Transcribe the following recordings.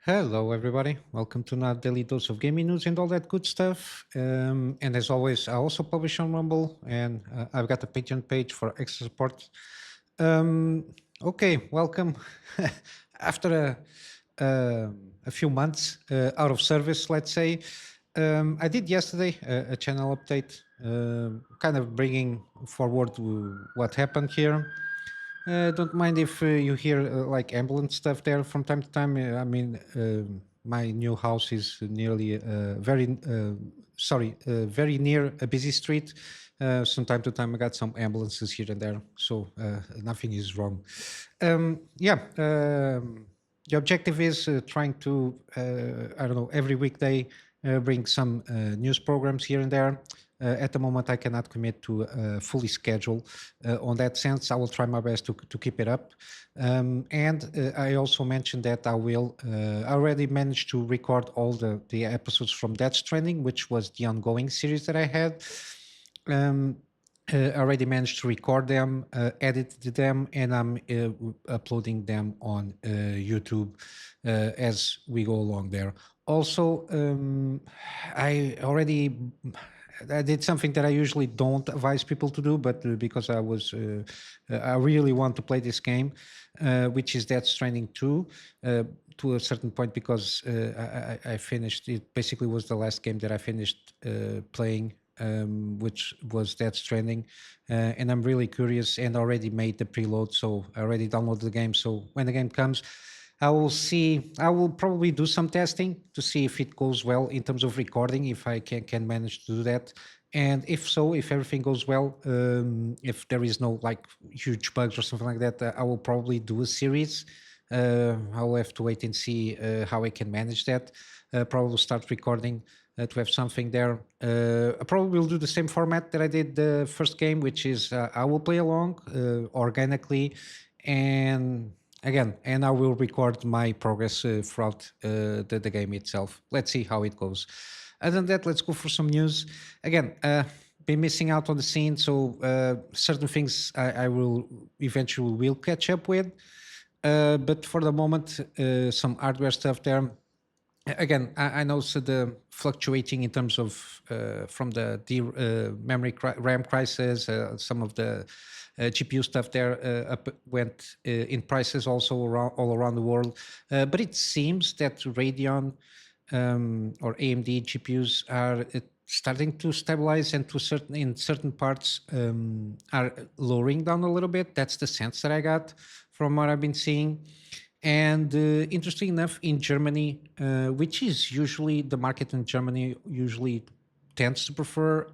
Hello, everybody. Welcome to another daily dose of gaming news and all that good stuff. And as always, I also publish on Rumble, and I've got a Patreon page for extra support. Um, okay, welcome. After a few months out of service, let's say, I did yesterday a channel update, kind of bringing forward what happened here. Don't mind if you hear like ambulance stuff there from time to time. My new house is nearly very near a busy street. From time to time, I got some ambulances here and there, so nothing is wrong. Yeah, the objective is trying to, I don't know, every weekday bring some news programs here and there. At the moment, I cannot commit to fully schedule. On that sense, I will try my best to keep it up. And I also mentioned that I already managed to record all the episodes from Death Stranding, which was the ongoing series that I had. I already managed to record them, edited them, and I'm uploading them on YouTube as we go along there. Also, I did something that I usually don't advise people to do, but because I really want to play this game, which is Death Stranding 2, to a certain point, because I finished it. Basically, was the last game that I finished playing, which was Death Stranding, and I'm really curious and already made the preload, so I already downloaded the game. So when the game comes, I will see. I will probably do some testing to see if it goes well in terms of recording, if I can manage to do that. And if so, if everything goes well, if there is no like huge bugs or something like that, I will probably do a series. I'll have to wait and see how I can manage that. Probably start recording to have something there. I probably will do the same format that I did the first game, which is I will play along organically, and and I will record my progress throughout the game itself. Let's see how it goes. Other than that, let's go for some news. Again, been missing out on the scene, so certain things I will eventually will catch up with. But for the moment, some hardware stuff there. Again, I know so the fluctuating in terms of from the RAM crisis, some of the GPU stuff there went in prices also around, all around the world. But it seems that Radeon or AMD GPUs are starting to stabilize, and in certain parts are lowering down a little bit. That's the sense that I got from what I've been seeing. And interesting enough, in Germany, which is usually the market in Germany, usually tends to prefer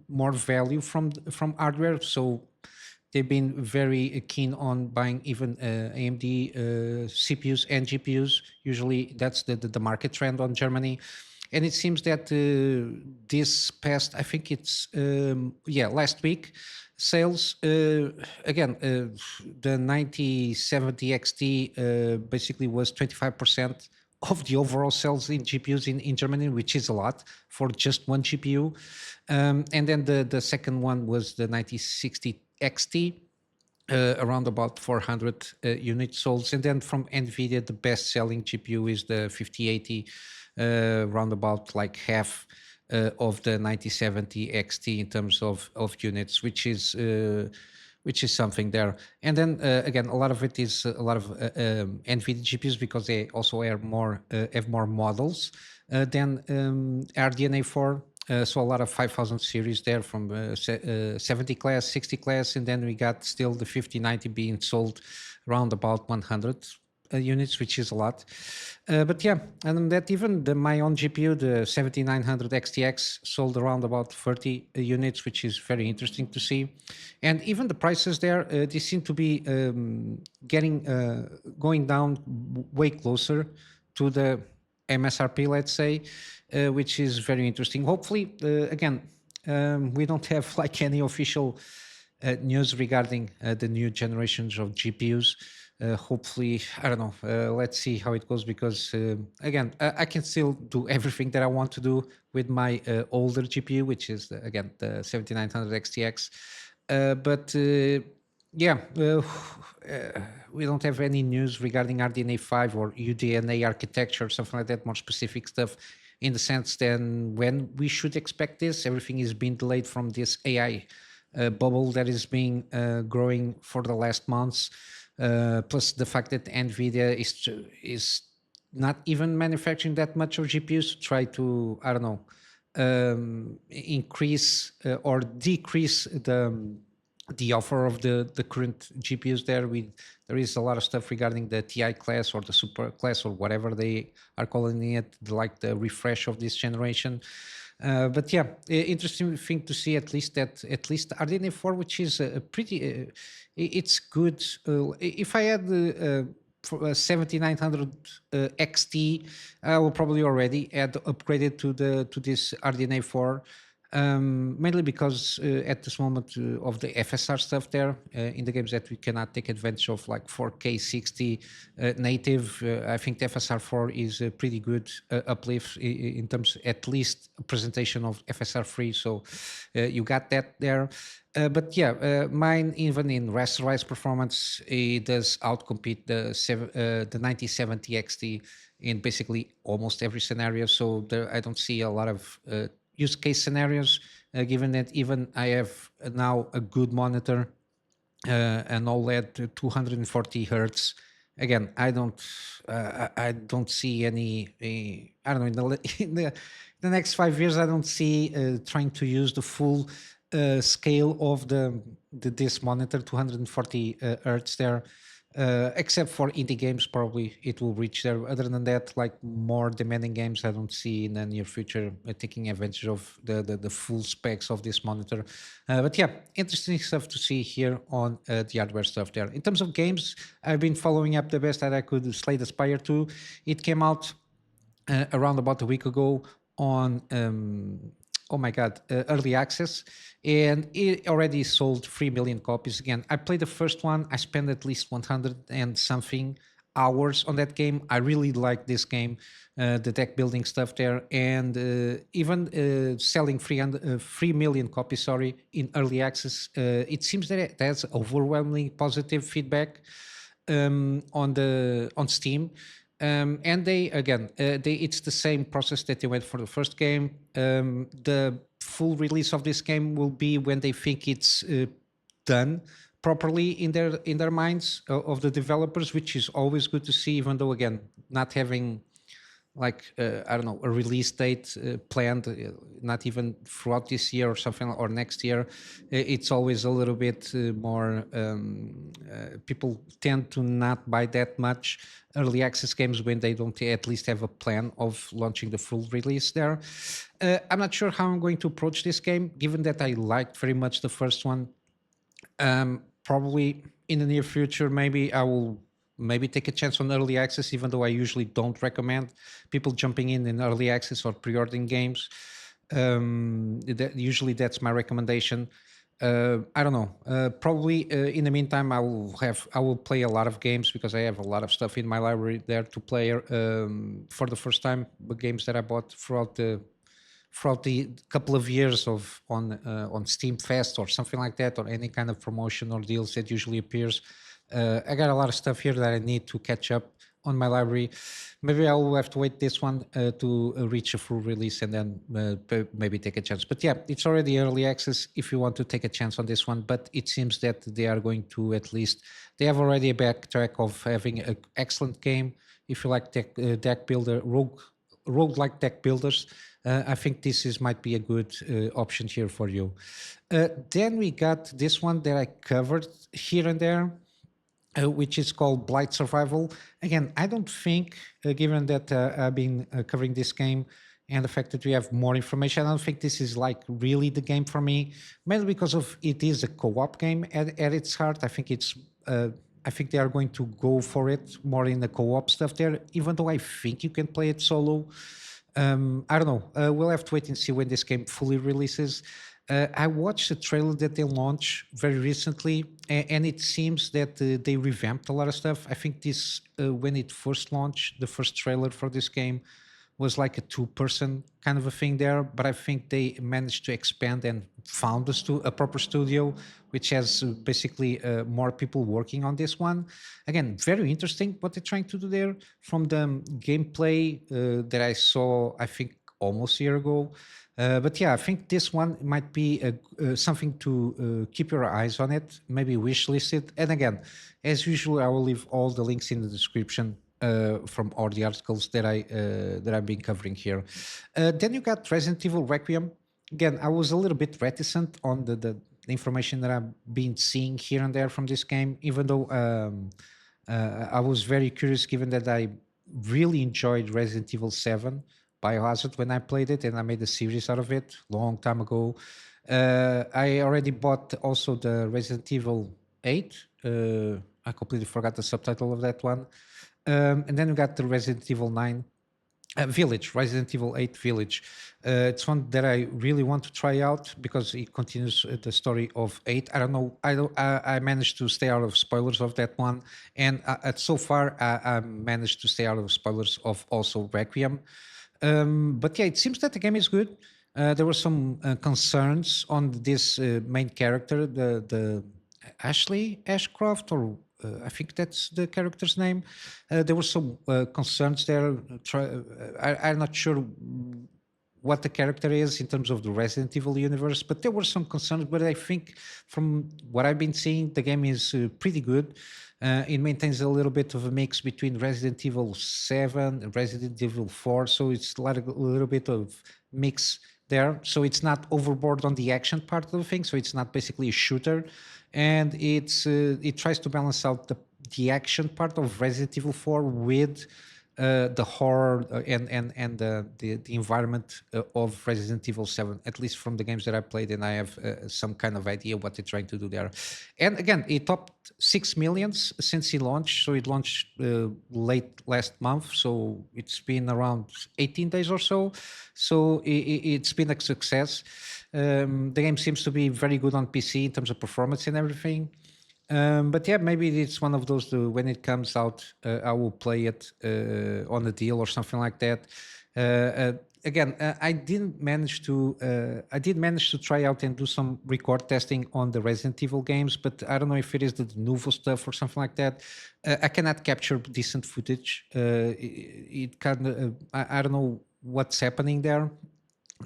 more value from hardware. So they've been very keen on buying even AMD CPUs and GPUs. Usually, that's the market trend on Germany. And it seems that this past, I think it's last week, sales the 9070 XT basically was 25% of the overall sales in GPUs in Germany, which is a lot for just one GPU. And then the second one was the 9060 XT, around about 400 units sold. And then from Nvidia, the best selling GPU is the 5080, around about like half of the 9070 XT in terms of units, which is something there. And then again, a lot of it is a lot of Nvidia GPUs, because they also have more models than RDNA 4. So a lot of 5000 series there from 70 class, 60 class, and then we got still the 5090 being sold around about 100 units, which is a lot. But yeah, and that even my own GPU, the 7900 XTX, sold around about 30 units, which is very interesting to see. And even the prices there, they seem to be going down way closer to the MSRP, let's say, which is very interesting. Hopefully, we don't have like any official news regarding the new generations of GPUs. Hopefully, I don't know. Let's see how it goes, because I can still do everything that I want to do with my older GPU, which is the 7900 XTX. But Yeah, we don't have any news regarding RDNA 5 or UDNA architecture, something like that, more specific stuff, in the sense then when we should expect this. Everything is being delayed from this AI bubble that is being growing for the last months. Plus the fact that Nvidia is not even manufacturing that much of GPUs to try to, I don't know, increase or decrease the offer of the current GPUs there. There is a lot of stuff regarding the TI class or the super class or whatever they are calling it, like the refresh of this generation. But yeah, interesting thing to see at least RDNA 4, which is a pretty, it's good. If I had the 7900 XT, I will probably already add upgraded to this RDNA 4, mainly because at this moment of the FSR stuff there in the games that we cannot take advantage of, like 4K 60 native. I think the FSR 4 is a pretty good uplift in terms, at least, presentation of FSR 3. So you got that there. But yeah, mine, even in rasterized performance, it does outcompete the 9070 XT in basically almost every scenario. So there, I don't see a lot of use case scenarios, given that even I have now a good monitor, an OLED 240 hertz. Again, I don't see any. I don't know, in the next 5 years, I don't see trying to use the full scale of this monitor, 240 hertz there. Except for indie games, probably it will reach there. Other than that, like more demanding games, I don't see in the near future taking advantage of the full specs of this monitor. But yeah, interesting stuff to see here on the hardware stuff there. In terms of games, I've been following up the best that I could. Slay the Spire 2. It came out around about a week ago on oh my god, early access, and it already sold 3 million copies. Again, I played the first one. I spent at least 100 and something hours on that game. I really like this game, the deck building stuff there, and even selling 3 million copies, sorry, in early access. It seems that it has overwhelmingly positive feedback on Steam. And they again, it's the same process that they went for the first game. The full release of this game will be when they think it's done properly in their minds of the developers, which is always good to see. Even though, again, not having like I don't know, a release date planned, not even throughout this year or something, or next year. It's always a little bit more. People tend to not buy that much early access games when they don't at least have a plan of launching the full release there. I'm not sure how I'm going to approach this game, given that I liked very much the first one. Probably in the near future, maybe I will maybe take a chance on early access, even though I usually don't recommend people jumping in early access or pre-ordering games. Usually that's my recommendation. I don't know. Probably in the meantime, I will play a lot of games because I have a lot of stuff in my library there to play for the first time. The games that I bought throughout the couple of years of on Steam Fest or something like that, or any kind of promotion or deals that usually appears. I got a lot of stuff here that I need to catch up on my library. Maybe I will have to wait this one to reach a full release and then maybe take a chance. But yeah, it's already early access if you want to take a chance on this one. But it seems that they are going to, at least, they have already a backtrack of having an excellent game. If you like deck builder, roguelike deck builders, I think this might be a good option here for you. Then we got this one that I covered here and there, which is called Blight Survival. Again, I don't think, given that I've been covering this game and the fact that we have more information, I don't think this is like really the game for me, mainly because of it is a co-op game at its heart. I think I think they are going to go for it more in the co-op stuff there, even though I think you can play it solo. I don't know. We'll have to wait and see when this game fully releases. I watched a trailer that they launched very recently, and it seems that they revamped a lot of stuff. I think this, when it first launched, the first trailer for this game was like a two-person kind of a thing there, but I think they managed to expand and found a proper studio, which has basically more people working on this one. Again, very interesting what they're trying to do there. From the gameplay that I saw, I think almost a year ago. But yeah, I think this one might be something to keep your eyes on it, maybe wishlist it. And again, as usual, I will leave all the links in the description from all the articles that I've been covering here. Then you got Resident Evil Requiem. Again, I was a little bit reticent on the information that I've been seeing here and there from this game, even though I was very curious, given that I really enjoyed Resident Evil 7 Biohazard when I played it, and I made a series out of it long time ago. I already bought also the Resident Evil 8. I completely forgot the subtitle of that one. And then we got the Resident Evil 9 Village, Resident Evil 8 Village. It's one that I really want to try out because it continues the story of 8. I don't know. I managed to stay out of spoilers of that one, and so far I managed to stay out of spoilers of also Requiem. But yeah, it seems that the game is good. There were some concerns on this main character, the Ashley Ashcroft, or I think that's the character's name. There were some concerns there. I'm not sure what the character is in terms of the Resident Evil universe, but there were some concerns. But I think from what I've been seeing, the game is pretty good. It maintains a little bit of a mix between Resident Evil 7 and Resident Evil 4, so it's like a little bit of mix there. So it's not overboard on the action part of the thing. So it's not basically a shooter, and it tries to balance out the action part of Resident Evil 4 with the horror and the environment of Resident Evil 7, at least from the games that I played, and I have some kind of idea what they're trying to do there. And again, it topped 6 millions since it launched. So it launched late last month. So it's been around 18 days or so. So it's been a success. The game seems to be very good on PC in terms of performance and everything. But yeah, maybe it's one of those when it comes out, I will play it on a deal or something like that. Again, I did manage to try out and do some record testing on the Resident Evil games, but I don't know if it is the Nuvo stuff or something like that. I cannot capture decent footage. It kind of I don't know what's happening there.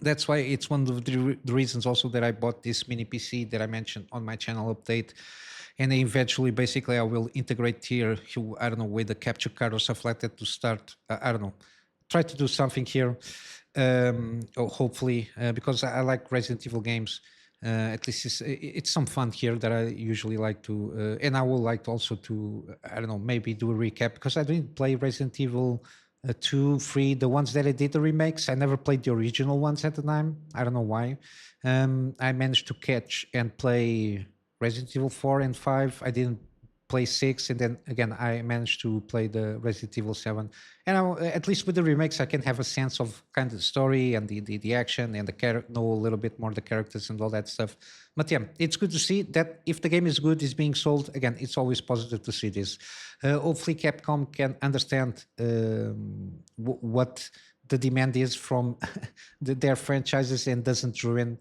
That's why it's one of the reasons also that I bought this mini PC that I mentioned on my channel update. And eventually, basically, I will integrate here, I don't know, with a capture card or stuff like that to start, I don't know, try to do something here, hopefully, because I like Resident Evil games. At least it's some fun here that I usually like to, and I would like also to, I don't know, maybe do a recap, because I didn't play Resident Evil 2, 3, the ones that I did the remakes. I never played the original ones at the time. I don't know why. I managed to catch and play Resident Evil 4 and 5. I didn't play 6, and then again I managed to play the Resident Evil 7. And at least with the remakes, I can have a sense of kind of the story and the action and know a little bit more the characters and all that stuff. But yeah, it's good to see that if the game is good, is being sold. Again, it's always positive to see this. Hopefully, Capcom can understand what the demand is from their franchises and doesn't ruin.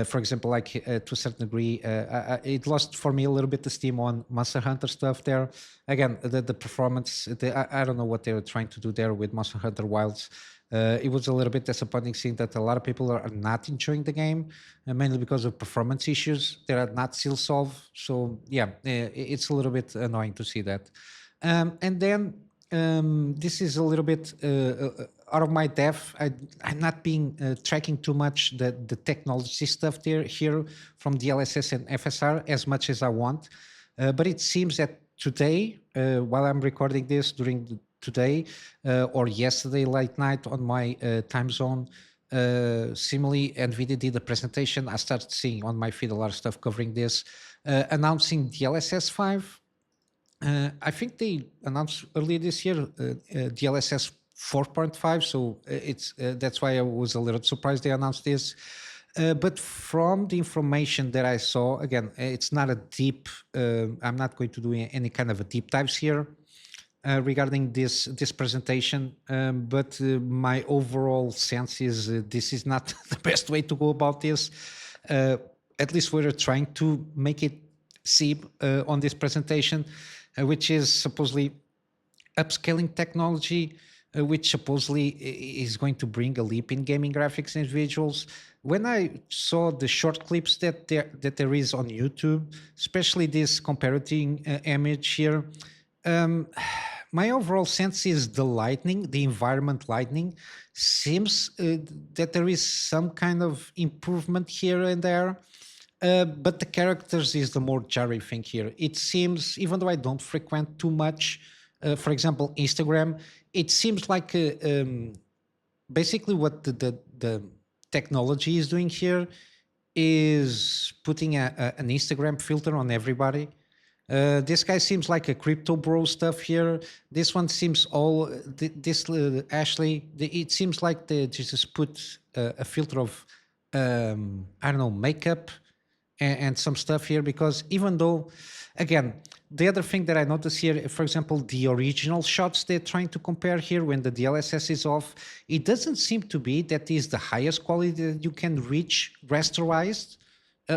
For example, like to a certain degree, it lost for me a little bit the steam on Monster Hunter stuff there. Again, the performance, I don't know what they were trying to do there with Monster Hunter Wilds. It was a little bit disappointing seeing that a lot of people are not enjoying the game, mainly because of performance issues that are not still solved. So yeah, it's a little bit annoying to see that. And then this is a little bit out of my depth. I'm not being tracking too much the technology stuff here from DLSS and FSR as much as I want. But it seems that today, while I'm recording this during today or yesterday late night on my time zone, similarly, Nvidia did a presentation. I started seeing on my feed a lot of stuff covering this, announcing DLSS 5. I think they announced earlier this year DLSS 4.5, so it's that's why I was a little surprised they announced this. But from the information that I saw, again, it's not a deep. I'm not going to do any kind of a deep dives here. regarding this presentation, but my overall sense is this is not the best way to go about this. At least we're trying to make it seem on this presentation, which is supposedly upscaling technology, which supposedly is going to bring a leap in gaming graphics and visuals. When I saw the short clips that there is on YouTube, especially this comparative image here, my overall sense is the lighting, the environment lighting, seems that there is some kind of improvement here and there. But the characters is the more jarring thing here. It seems, even though I don't frequent too much, for example, Instagram, it seems like basically what the technology is doing here is putting an Instagram filter on everybody. This guy seems like a crypto bro stuff here. This one seems all this Ashley. It seems like they just put a filter of I don't know, makeup and some stuff here, because even though, again, the other thing that I notice here, for example, the original shots they're trying to compare here when the DLSS is off, it doesn't seem to be that is the highest quality that you can reach rasterized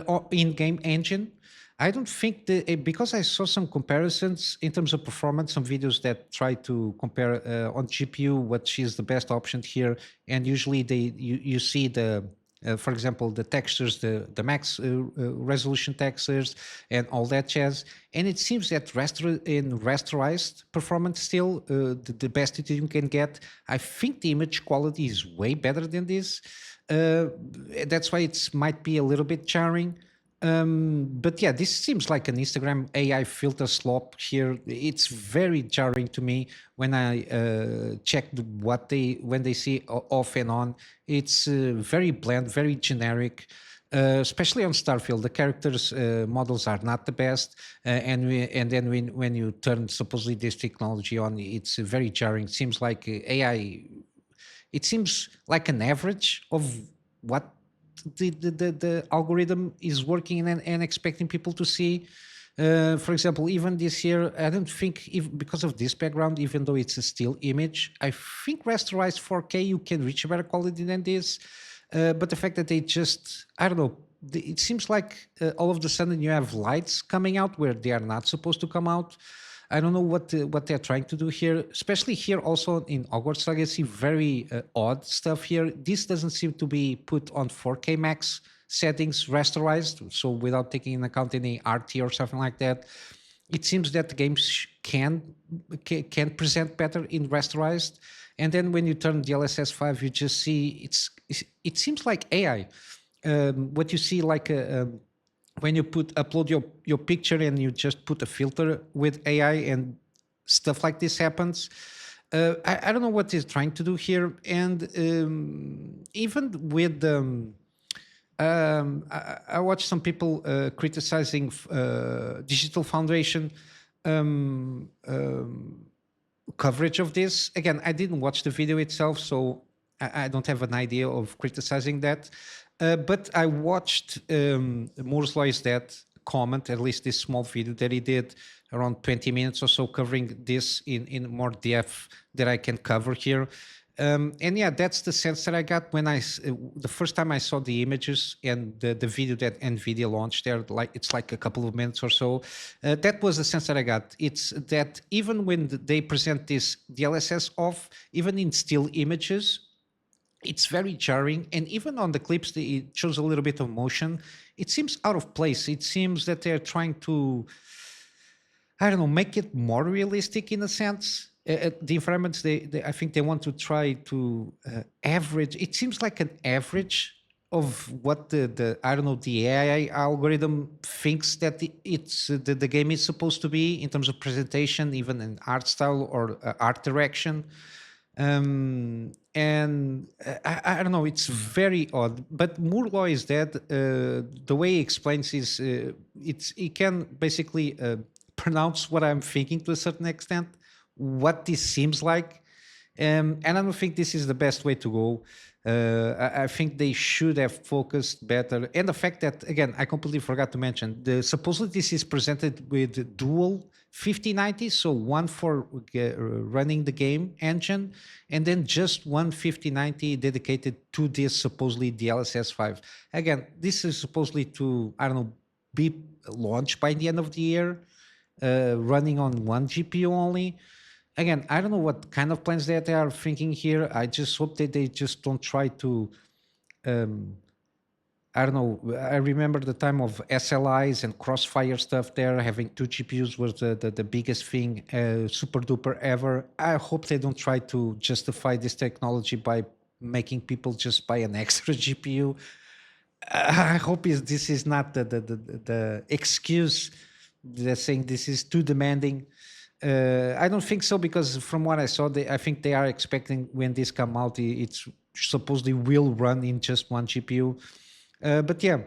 or in-game engine. I don't think that, because I saw some comparisons in terms of performance, some videos that try to compare on GPU which is the best option here, and usually you see the for example, the textures, the max resolution textures and all that jazz. And it seems that in rasterized performance still, the best that you can get. I think the image quality is way better than this. That's why it might be a little bit jarring. But yeah, this seems like an Instagram AI filter slop here. It's very jarring to me when I check when they see off and on. It's very bland, very generic. Especially on Starfield, the characters models are not the best, and then when you turn supposedly this technology on, it's very jarring. It seems like AI. It seems like an average of what the algorithm is working and expecting people to see. For example, even this year, I don't think, because of this background, even though it's a still image, I think rasterized 4K, you can reach a better quality than this. But the fact that they just, I don't know, it seems like all of a sudden you have lights coming out where they are not supposed to come out. I don't know what they're trying to do here, especially here also in Hogwarts Legacy, very odd stuff here. This doesn't seem to be put on 4K max settings rasterized, so without taking into account any RT or something like that. It seems that the games can present better in rasterized. And then when you turn DLSS 5, you just see it seems like AI. What you see like when you upload your picture and you just put a filter with AI and stuff like this happens. I don't know what he's trying to do here. And even with I watched some people criticizing Digital Foundation coverage of this. Again, I didn't watch the video itself, so I don't have an idea of criticizing that. But I watched Moore's Law is Dead comment, at least this small video that he did, around 20 minutes or so, covering this in more depth that I can cover here. And yeah, that's the sense that I got when the first time I saw the images and the video that Nvidia launched there, it's like a couple of minutes or so. That was the sense that I got. It's that even when they present this DLSS off, even in still images, it's very jarring. And even on the clips, it shows a little bit of motion. It seems out of place. It seems that they're trying to, I don't know, make it more realistic in a sense. The environments, I think they want to try to average. It seems like an average of what I don't know, the AI algorithm thinks that the game is supposed to be in terms of presentation, even in art style or art direction. And I don't know, it's very odd. But Moore's Law is Dead. The way he explains is he can basically pronounce what I'm thinking to a certain extent, what this seems like. And I don't think this is the best way to go. I think they should have focused better. And the fact that, again, I completely forgot to mention, supposedly this is presented with dual 5090, so one for running the game engine, and then just one 5090 dedicated to this supposedly DLSS 5. Again, this is supposedly to, I don't know, be launched by the end of the year, running on one GPU only. Again, I don't know what kind of plans that they are thinking here. I just hope that they just don't try to, I don't know. I remember the time of SLIs and Crossfire stuff there. Having two GPUs was the biggest thing, super duper ever. I hope they don't try to justify this technology by making people just buy an extra GPU. I hope this is not the excuse. They're saying this is too demanding. I don't think so, because from what I saw, I think they are expecting when this come out, it's supposedly will run in just one GPU. But yeah,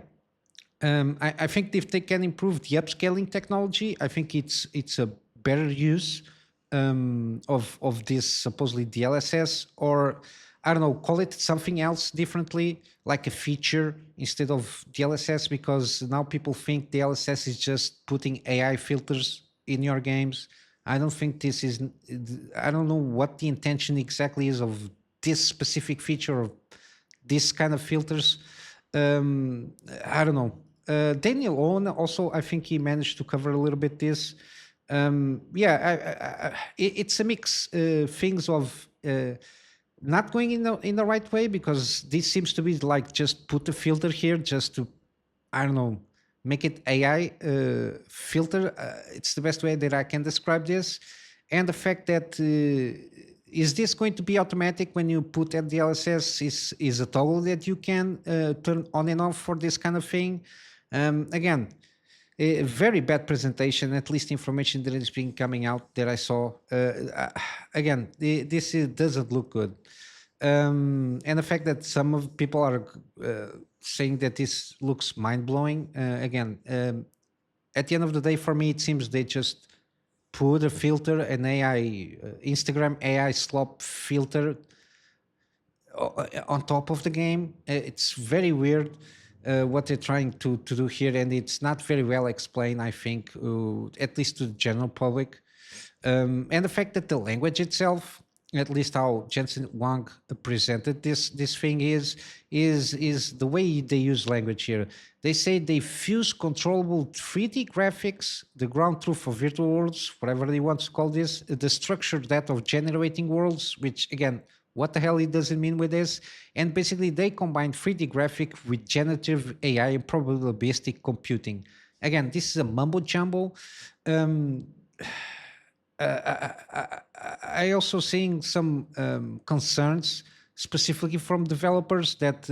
I think if they can improve the upscaling technology, I think it's a better use of this supposedly DLSS, or I don't know, call it something else differently, like a feature instead of DLSS, because now people think DLSS is just putting AI filters in your games. I don't think this is, I don't know what the intention exactly is of this specific feature of this kind of filters. I don't know. Daniel Owen also, I think he managed to cover a little bit this. It's a mix things of not going in the right way, because this seems to be like just put a filter here just to, I don't know, make it AI filter. It's the best way that I can describe this. And the fact that is this going to be automatic when you put at DLSS is a toggle that you can turn on and off for this kind of thing. Again, a very bad presentation, at least information that is being coming out that I saw. Again, this doesn't look good. And the fact that some of people are saying that this looks mind-blowing. Again, at the end of the day, for me, it seems they just put a filter, an AI, Instagram AI Slop filter on top of the game. It's very weird what they're trying to do here, and it's not very well explained, I think, at least to the general public. And the fact that the language itself, at least how Jensen Huang presented this thing is the way they use language here. They say they fuse controllable 3D graphics, the ground truth of virtual worlds, whatever they want to call this, the structure that of generating worlds, which again, what the hell it doesn't mean with this. And basically they combine 3D graphic with generative AI and probabilistic computing. Again, this is a mumbo jumbo. I also seeing some concerns specifically from developers that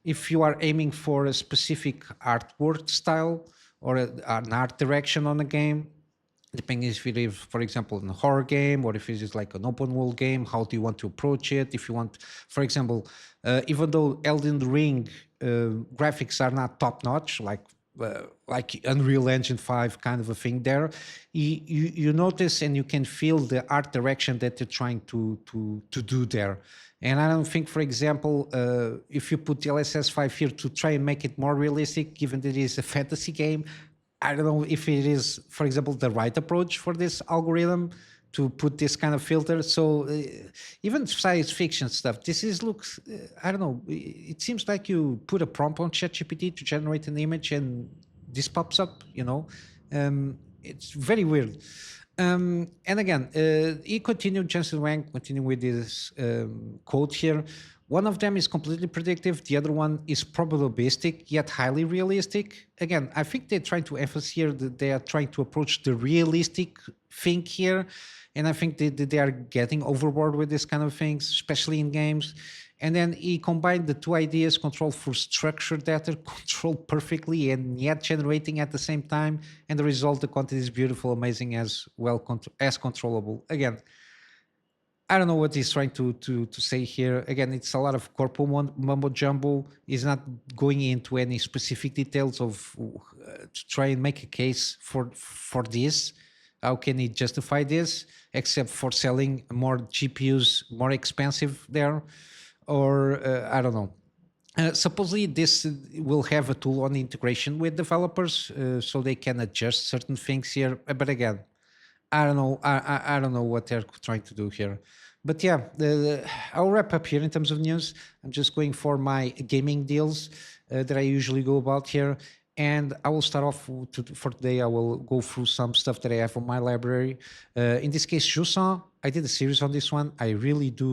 if you are aiming for a specific artwork style or an art direction on a game, depending if it is, for example, in a horror game, or if it is like an open world game, how do you want to approach it? If you want, for example, even though Elden Ring graphics are not top notch, like Unreal Engine 5 kind of a thing there, you notice and you can feel the art direction that they're trying to do there. And I don't think, for example, if you put DLSS 5 here to try and make it more realistic, given that it is a fantasy game, I don't know if it is, for example, the right approach for this algorithm to put this kind of filter. So even science fiction stuff, looks, I don't know, it seems like you put a prompt on ChatGPT to generate an image and this pops up, it's very weird. And again, he continued, Jensen Huang continuing with this quote here. One of them is completely predictive. The other one is probabilistic, yet highly realistic. Again, I think they're trying to emphasize here that they are trying to approach the realistic thing here. And I think they are getting overboard with this kind of things, especially in games. And then he combined the two ideas, control for structured data, controlled perfectly and yet generating at the same time. And the result, the content is beautiful, amazing, as well as controllable. Again, I don't know what he's trying to say here. Again, it's a lot of corpo mumbo jumbo. He's not going into any specific details of to try and make a case for this. how can he justify this except for selling more GPUs more expensive there, or I don't know. Supposedly, this will have a tool on integration with developers, so they can adjust certain things here. But again, I don't know. I don't know what they're trying to do here. But yeah, I'll wrap up here in terms of news. I'm just going for my gaming deals that I usually go about here. And I will start off for today. I will go through some stuff that I have on my library. In this case, Jusant. I did a series on this one. I really do.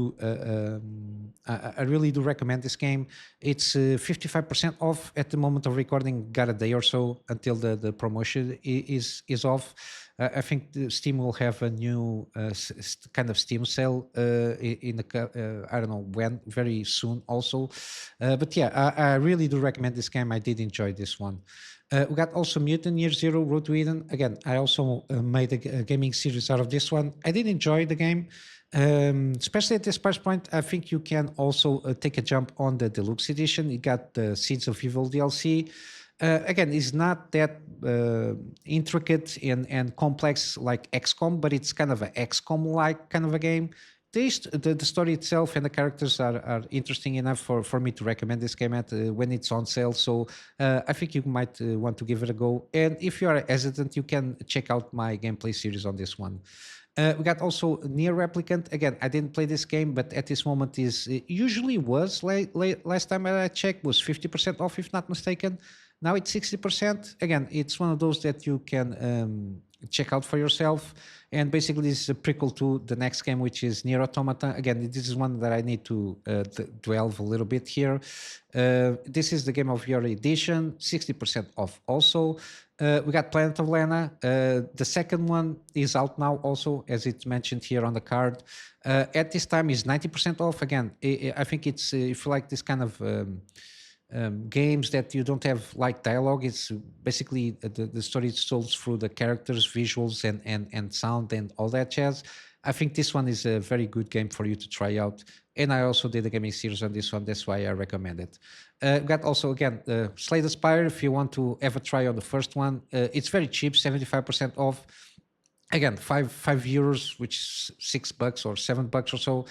I really do recommend this game. It's 55% off at the moment of recording. Got a day or so until the promotion is off. I think Steam will have a new kind of Steam sale in the I don't know when, very soon also. But yeah, I really do recommend this game. I did enjoy this one. We got also Mutant Year Zero Road to Eden. Again, I also made a gaming series out of this one. I did enjoy the game. Especially at this price point, I think you can also take a jump on the deluxe edition. You got the Seeds of Evil DLC. Again, it's not that intricate and complex like XCOM, but it's kind of an XCOM-like kind of a game. The story itself and the characters are interesting enough for me to recommend this game at when it's on sale. So I think you might want to give it a go. And if you are hesitant, you can check out my gameplay series on this one. We got also Near Replicant. Again, I didn't play this game, but at this moment usually was last time I checked was 50% off, if not mistaken. Now it's 60%. Again, it's one of those that you can check out for yourself. And basically, this is a prequel to the next game, which is Nier Automata. Again, this is one that I need to delve a little bit here. This is the Game of Year edition, 60% off also. We got Planet of Lana. The second one is out now also, as it's mentioned here on the card. At this time is 90% off. Again, I think it's, if you like this kind of games that you don't have like dialogue, it's basically the story is told through the characters, visuals, and sound and all that jazz. I think this one is a very good game for you to try out. And I also did a gaming series on this one. That's why I recommend it. Got also, again, Slay the Spire. If you want to ever try on the first one, it's very cheap, 75% off. Again, €5, which is $6 or $7 or so,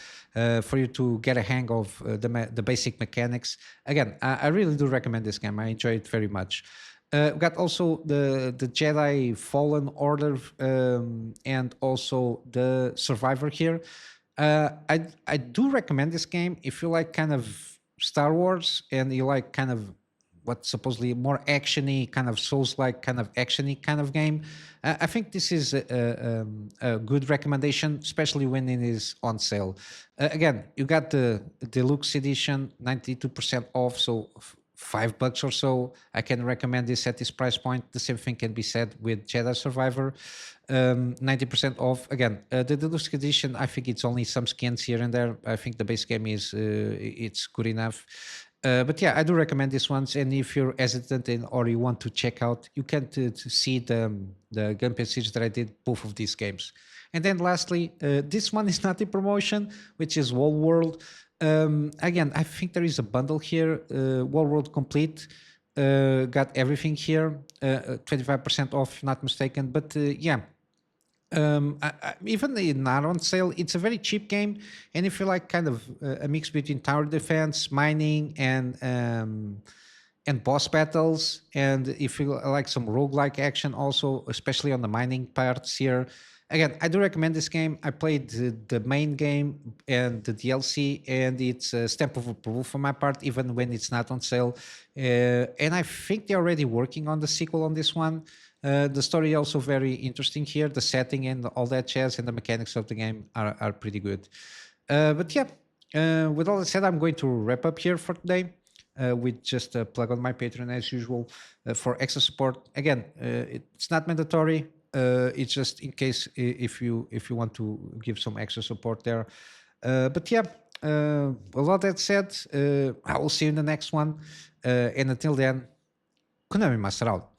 for you to get a hang of the basic mechanics. Again, I really do recommend this game. I enjoy it very much. We got also the Jedi Fallen Order and also the Survivor here. I do recommend this game if you like kind of Star Wars and you like kind of what supposedly more actiony, kind of Souls-like kind of actiony kind of game. I think this is a good recommendation, especially when it is on sale. Again, you got the deluxe edition, 92% off, so $5 or so. I can recommend this at this price point. The same thing can be said with Jedi Survivor, 90% off. Again, the deluxe edition, I think it's only some skins here and there. I think the base game is it's good enough. But yeah, I do recommend these ones. And if you're hesitant or you want to check out, you can to see the gameplay series that I did, both of these games. And then lastly, this one is not in promotion, which is Wall World. Again, I think there is a bundle here, Wall World Complete. Got everything here, 25% off, if not mistaken. But yeah. Even not on sale, it's a very cheap game, and if you like kind of a mix between tower defense, mining, and boss battles, and if you like some roguelike action also, especially on the mining parts here, again, I do recommend this game. I played the main game and the DLC, and it's a stamp of approval for my part, even when it's not on sale. And I think they're already working on the sequel on this one. The story also very interesting here. The setting and all that jazz and the mechanics of the game are pretty good. But yeah, with all that said, I'm going to wrap up here for today with just a plug on my Patreon as usual for extra support. Again, it's not mandatory. It's just in case if you want to give some extra support there. But yeah, with all that said, I will see you in the next one. And until then, Kunamy Master out.